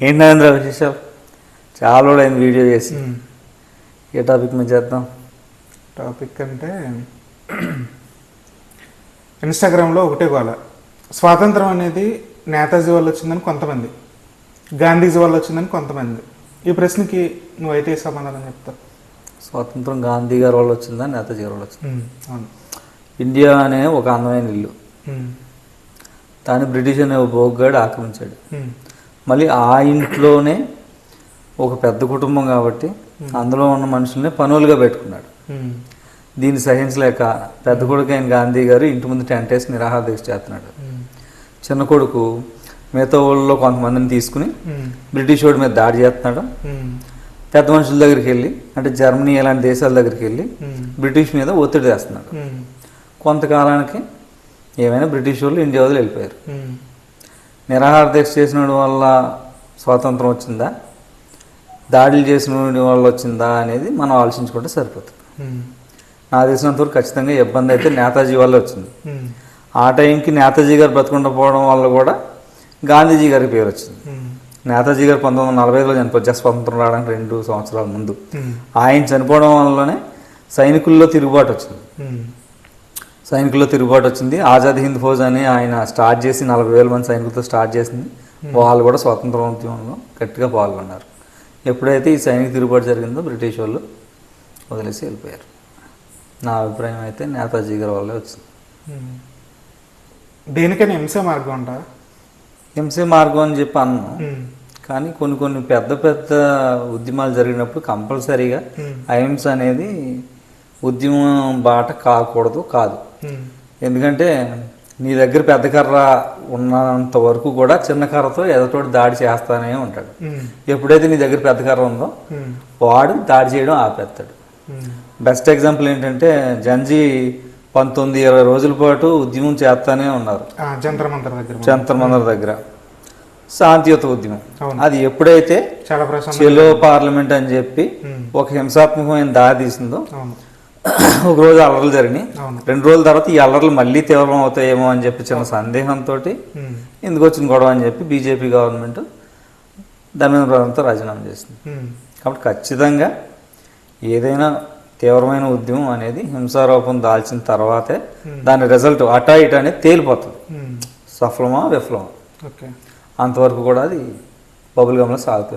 ఏంటి నరేంద్ర విశేషాలు? చాలా రోజులైంది వీడియో చేసి. ఏ టాపిక్ మీద చేద్దాం? టాపిక్ అంటే ఇన్స్టాగ్రామ్లో ఒకటే గోల. స్వాతంత్రం అనేది నేతాజీ వల్ల వచ్చిందని కొంతమంది, గాంధీజీ వల్ల వచ్చిందని కొంతమంది. ఈ ప్రశ్నకి నువ్వైతే సమాధానం చెప్తావు? స్వాతంత్రం గాంధీ గారి వల్ల వచ్చిందా, నేతాజీ గారి వల్ల వచ్చింది? అవును. ఇండియా అనే ఒక అందమైన ఇల్లు, దాన్ని బ్రిటిష్ అనే ఒక బోగ్గాడు ఆక్రమించాడు. మళ్ళీ ఆ ఇంట్లోనే ఒక పెద్ద కుటుంబం కాబట్టి అందులో ఉన్న మనుషుల్ని పనులుగా పెట్టుకున్నాడు. దీన్ని సహించలేక పెద్ద కొడుకు అయిన గాంధీ గారు ఇంటి ముందు టెంట్ వేసి నిరాహార దీక్ష చేస్తున్నాడు. చిన్న కొడుకు మిగతా ఊళ్ళో కొంతమందిని తీసుకుని బ్రిటిష్ వాడి మీద దాడి చేస్తున్నాడు. పెద్ద మనుషుల దగ్గరికి వెళ్ళి, అంటే జర్మనీ ఇలాంటి దేశాల దగ్గరికి వెళ్ళి బ్రిటిష్ మీద ఒత్తిడి చేస్తున్నాడు. కొంతకాలానికి ఏమైనా బ్రిటిష్ వాళ్ళు ఇండియా వదిలి వెళ్ళిపోయారు. నిరాహార దీక్ష చేసిన వల్ల స్వాతంత్రం వచ్చిందా, దాడులు చేసిన వల్ల వచ్చిందా అనేది మనం ఆలోచించుకుంటే సరిపోతుంది. నాకు తెలిసినంతవరకు ఖచ్చితంగా ఇబ్బంది అయితే నేతాజీ వల్ల వచ్చింది. ఆ టైంకి నేతాజీ గారు బ్రతకుండా పోవడం వల్ల కూడా గాంధీజీ గారికి పేరు వచ్చింది. నేతాజీ గారు 1945లో చనిపోయారు, స్వాతంత్రం రావడానికి 2 సంవత్సరాల ముందు. ఆయన చనిపోవడం వల్లనే సైనికుల్లో తిరుగుబాటు వచ్చింది. ఆజాద్ హింద్ ఫౌజ్ అని ఆయన స్టార్ట్ చేసి 40,000 మంది సైనికులతో స్టార్ట్ చేసింది. వాళ్ళు కూడా స్వాతంత్ర ఉద్యమంలో గట్టిగా పాల్గొన్నారు. ఎప్పుడైతే ఈ సైనిక తిరుగుబాటు జరిగిందో బ్రిటిష్ వాళ్ళు వదిలేసి వెళ్ళిపోయారు. నా అభిప్రాయం అయితే నేతాజీ గారి వల్లే వచ్చింది. దేనికైనా హింసే మార్గం అంటారా? హింసే మార్గం అని చెప్పి అన్నాను, కానీ కొన్ని పెద్ద ఉద్యమాలు జరిగినప్పుడు కంపల్సరీగా అహింస అనేది ఉద్యమం బాట కాదు. ఎందుకంటే నీ దగ్గర పెద్ద కర్ర ఉన్నంత వరకు కూడా చిన్న కర్రతో ఎదటోటి దాడి చేస్తానే ఉంటాడు. ఎప్పుడైతే నీ దగ్గర పెద్ద కర్ర ఉందో వాడు దాడి చేయడం ఆపేస్తాడు. బెస్ట్ ఎగ్జాంపుల్ ఏంటంటే జంజీ 19-20 రోజుల పాటు ఉద్యమం చేస్తానే ఉన్నారు జంతర్ మంతర్ దగ్గర, శాంతియుత ఉద్యమం. అది ఎప్పుడైతే చెలో పార్లమెంట్ అని చెప్పి ఒక హింసాత్మకమైన దారి తీసిందో, ఒక రోజు అల్లర్లు జరిగినాయి. 2 రోజుల తర్వాత ఈ అల్లర్లు మళ్ళీ తీవ్రం అవుతాయేమో అని చెప్పి చిన్న సందేహంతో ఎందుకు వచ్చిన గొడవ అని చెప్పి బీజేపీ గవర్నమెంట్ ధర్మేంద్ర ప్రధాన్తో రాజీనామా చేసింది. కాబట్టి ఖచ్చితంగా ఏదైనా తీవ్రమైన ఉద్యమం అనేది హింసారూపం దాల్చిన తర్వాతే దాని రిజల్ట్ అటా ఇటా అనేది తేలిపోతుంది, సఫలమా విఫలమా. అంతవరకు కూడా అది బబుల్ గమ్లో సాగుతుంది.